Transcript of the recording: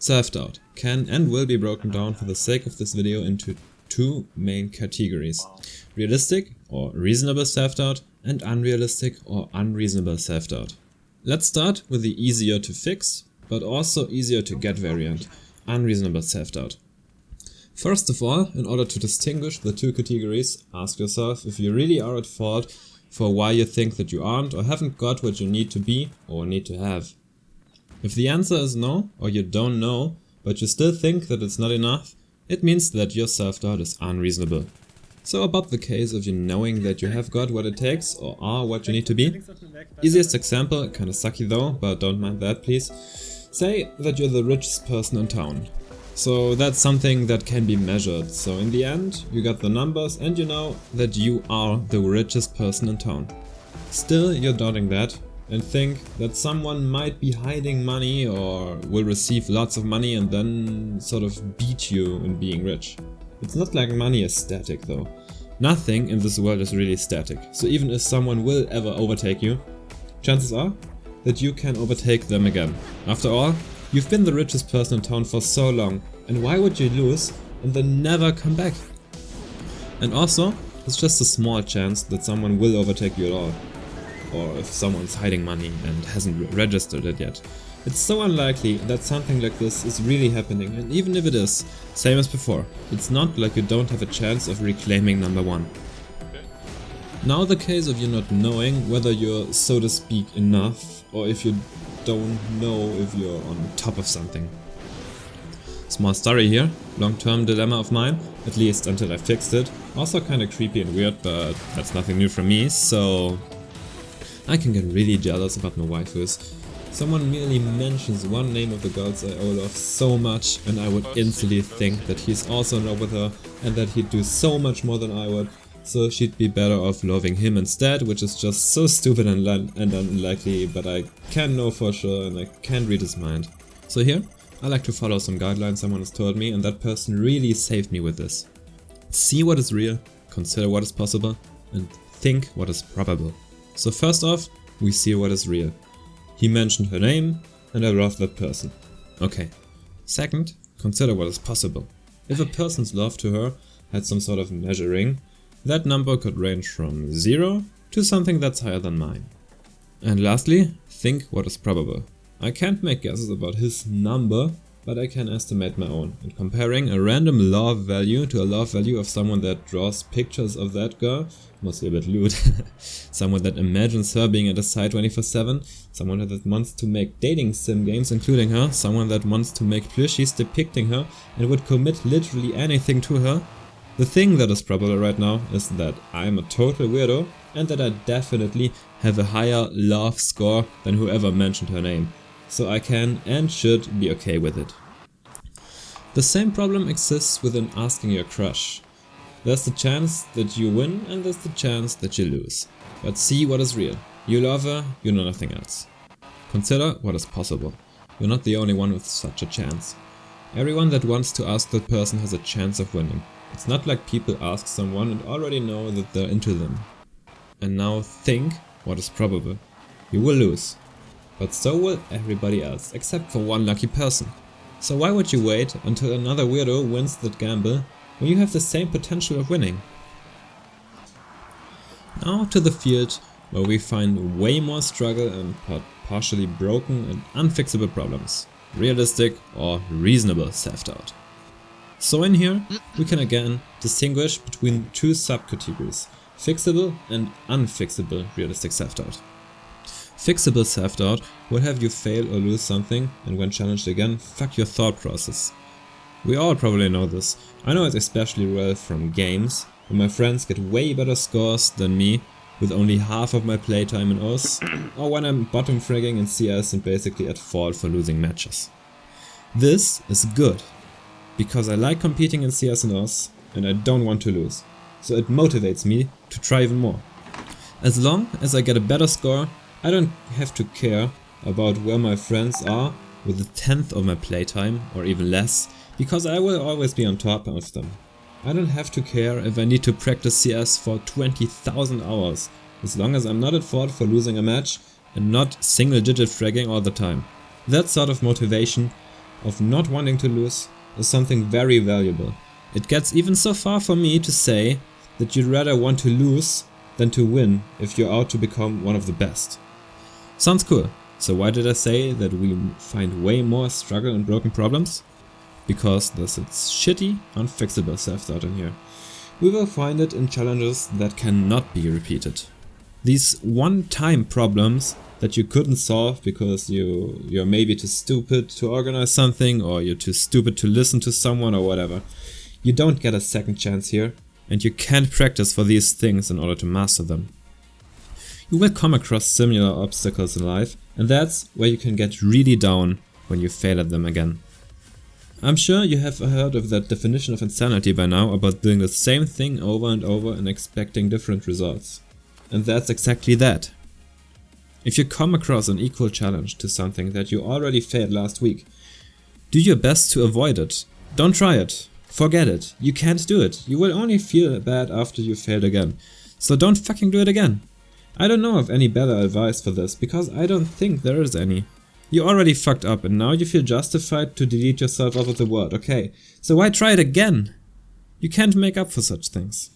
Self-doubt can and will be broken down for the sake of this video into two main categories: realistic or reasonable self-doubt and unrealistic or unreasonable self-doubt. Let's start with the easier to fix, but also easier to get variant, unreasonable self-doubt. First of all, in order to distinguish the two categories, ask yourself if you really are at fault for why you think that you aren't or haven't got what you need to be or need to have. If the answer is no, or you don't know, but you still think that it's not enough, it means that your self-doubt is unreasonable. So about the case of you knowing that you have got what it takes or are what you need to be. Easiest example, kinda sucky though, but don't mind that please. Say that you're the richest person in town. So that's something that can be measured, so in the end you got the numbers and you know that you are the richest person in town. Still you're doubting that and think that someone might be hiding money or will receive lots of money and then sort of beat you in being rich. It's not like money is static though. Nothing in this world is really static, so even if someone will ever overtake you, chances are that you can overtake them again. After all, you've been the richest person in town for so long, and why would you lose and then never come back? And also, it's just a small chance that someone will overtake you at all. Or if someone's hiding money and hasn't registered it yet. It's so unlikely that something like this is really happening, and even if it is, same as before, it's not like you don't have a chance of reclaiming number one. Now the case of you not knowing whether you're so to speak enough, or if you don't know if you're on top of something. Small story here, long-term dilemma of mine, at least until I fixed it. Also kinda creepy and weird, but that's nothing new from me, so I can get really jealous about my waifus. Someone merely mentions one name of the girls I love so much and I would instantly think that he's also in love with her and that he'd do so much more than I would, so she'd be better off loving him instead, which is just so stupid and unlikely, but I can know for sure and I can't read his mind. So here, I like to follow some guidelines someone has told me, and that person really saved me with this. See what is real, consider what is possible, and think what is probable. So first off, we see what is real. He mentioned her name and I love that person. Okay. Second, consider what is possible. If a person's love to her had some sort of measuring, that number could range from 0 to something that's higher than mine. And lastly, think what is probable. I can't make guesses about his number, but I can estimate my own. And comparing a random love value to a love value of someone that draws pictures of that girl, mostly a bit lewd, someone that imagines her being at his side 24/7, someone that wants to make dating sim games including her, someone that wants to make plushies depicting her and would commit literally anything to her. The thing that is probable right now is that I'm a total weirdo and that I definitely have a higher love score than whoever mentioned her name. So I can and should be okay with it. The same problem exists within asking your crush. There's the chance that you win and there's the chance that you lose. But see what is real. You love her, you know nothing else. Consider what is possible. You're not the only one with such a chance. Everyone that wants to ask that person has a chance of winning. It's not like people ask someone and already know that they're into them. And now think what is probable. You will lose. But so will everybody else, except for one lucky person. So why would you wait until another weirdo wins that gamble when you have the same potential of winning? Now to the field where we find way more struggle and partially broken and unfixable problems. Realistic or reasonable self-doubt. So in here we can again distinguish between two subcategories: fixable and unfixable realistic self-doubt. Fixable self-doubt will have you fail or lose something, and when challenged again, fuck your thought process. We all probably know this. I know it especially well from games, where my friends get way better scores than me with only half of my playtime in OS, or when I'm bottom fragging in CS and basically at fault for losing matches. This is good, because I like competing in CS and OS, and I don't want to lose, so it motivates me to try even more. As long as I get a better score, I don't have to care about where my friends are with a tenth of my playtime or even less, because I will always be on top of them. I don't have to care if I need to practice CS for 20,000 hours, as long as I'm not at fault for losing a match and not single digit fragging all the time. That sort of motivation of not wanting to lose is something very valuable. It gets even so far for me to say that you'd rather want to lose than to win if you're out to become one of the best. Sounds cool. So why did I say that we find way more struggle and broken problems? Because there's a shitty, unfixable self-doubt in here. We will find it in challenges that cannot be repeated. These one-time problems that you couldn't solve because you're maybe too stupid to organize something, or you're too stupid to listen to someone, or whatever. You don't get a second chance here, and you can't practice for these things in order to master them. You will come across similar obstacles in life, and that's where you can get really down when you fail at them again. I'm sure you have heard of that definition of insanity by now, about doing the same thing over and over and expecting different results. And that's exactly that. If you come across an equal challenge to something that you already failed last week, do your best to avoid it. Don't try it. Forget it. You can't do it. You will only feel bad after you failed again. So don't fucking do it again. I don't know of any better advice for this, because I don't think there is any. You already fucked up and now you feel justified to delete yourself out of the world, okay? So why try it again? You can't make up for such things.